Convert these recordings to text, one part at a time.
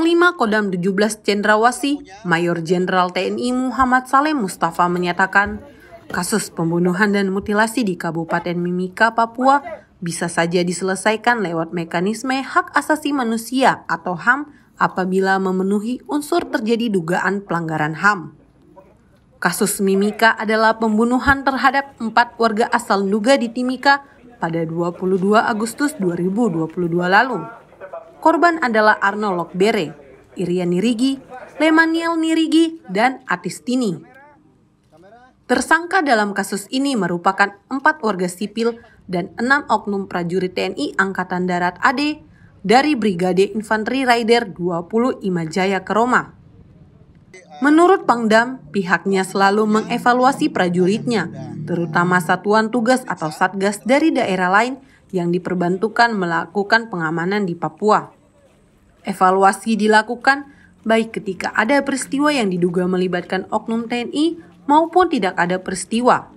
Panglima Kodam 17 Cendrawasih, Mayor Jenderal TNI Muhammad Saleh Mustafa menyatakan, kasus pembunuhan dan mutilasi di Kabupaten Mimika, Papua bisa saja diselesaikan lewat mekanisme hak asasi manusia atau HAM apabila memenuhi unsur terjadi dugaan pelanggaran HAM. Kasus Mimika adalah pembunuhan terhadap 4 warga asal Nduga di Timika pada 22 Agustus 2022 lalu. Korban adalah Arno Lokbere, Irian Nirigi, Lemaniel Nirigi, dan Atistini. Tersangka dalam kasus ini merupakan 4 warga sipil dan 6 oknum prajurit TNI Angkatan Darat AD dari Brigade Infanteri Raider 20 Imajaya Keroma. Menurut Pangdam, pihaknya selalu mengevaluasi prajuritnya, terutama satuan tugas atau satgas dari daerah lain yang diperbantukan melakukan pengamanan di Papua. Evaluasi dilakukan baik ketika ada peristiwa yang diduga melibatkan oknum TNI maupun tidak ada peristiwa.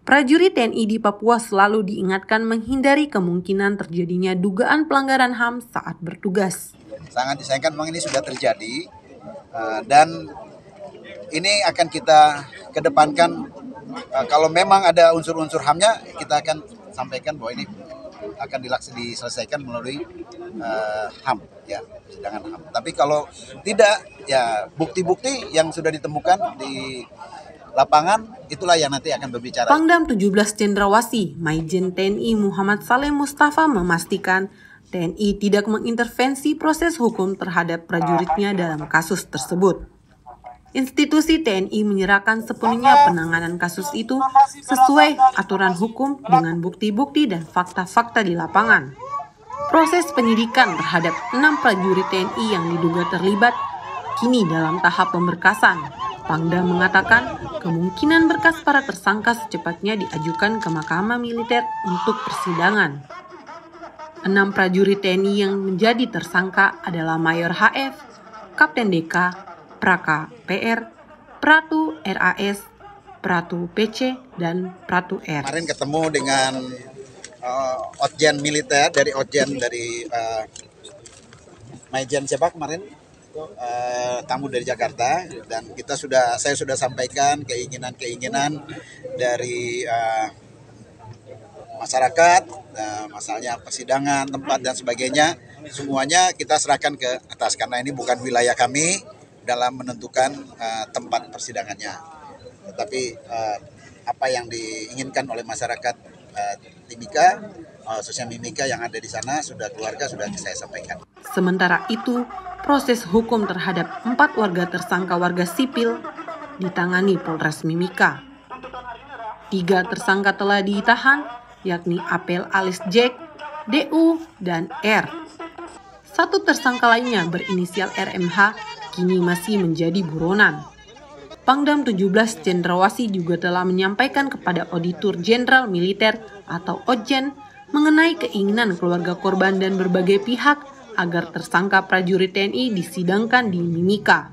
Prajurit TNI di Papua selalu diingatkan menghindari kemungkinan terjadinya dugaan pelanggaran HAM saat bertugas. Sangat disayangkan memang ini sudah terjadi dan ini akan kita kedepankan. Kalau memang ada unsur-unsur HAM-nya, kita akan sampaikan bahwa ini akan diselesaikan melalui HAM, ya, persidangan HAM. Tapi kalau tidak, ya bukti-bukti yang sudah ditemukan di lapangan itulah yang nanti akan berbicara. Pangdam 17 Cendrawasih, Maijen TNI Muhammad Saleh Mustafa memastikan TNI tidak mengintervensi proses hukum terhadap prajuritnya dalam kasus tersebut. Institusi TNI menyerahkan sepenuhnya penanganan kasus itu sesuai aturan hukum dengan bukti-bukti dan fakta-fakta di lapangan. Proses penyidikan terhadap 6 prajurit TNI yang diduga terlibat kini dalam tahap pemberkasan. Pangdam mengatakan kemungkinan berkas para tersangka secepatnya diajukan ke Mahkamah Militer untuk persidangan. 6 prajurit TNI yang menjadi tersangka adalah Mayor HF, Kapten DK, Praka PR, Pratu RAS, Pratu PC, dan Pratu R. Kemarin ketemu dengan Otjen militer dari Maijen siapa kemarin? Tamu dari Jakarta, dan saya sudah sampaikan keinginan dari masyarakat, masalahnya persidangan, tempat dan sebagainya, semuanya kita serahkan ke atas karena ini bukan wilayah kami dalam menentukan tempat persidangannya. Tetapi apa yang diinginkan oleh masyarakat Timika, khususnya Mimika yang ada di sana, keluarga sudah saya sampaikan. Sementara itu, proses hukum terhadap 4 warga tersangka warga sipil ditangani Polres Mimika. 3 tersangka telah ditahan, yakni Apel alias Jack, DU, dan R. 1 tersangka lainnya berinisial RMH kini masih menjadi buronan. Pangdam 17 Cendrawasih juga telah menyampaikan kepada Auditor Jenderal Militer atau Otjen mengenai keinginan keluarga korban dan berbagai pihak agar tersangka prajurit TNI disidangkan di Mimika.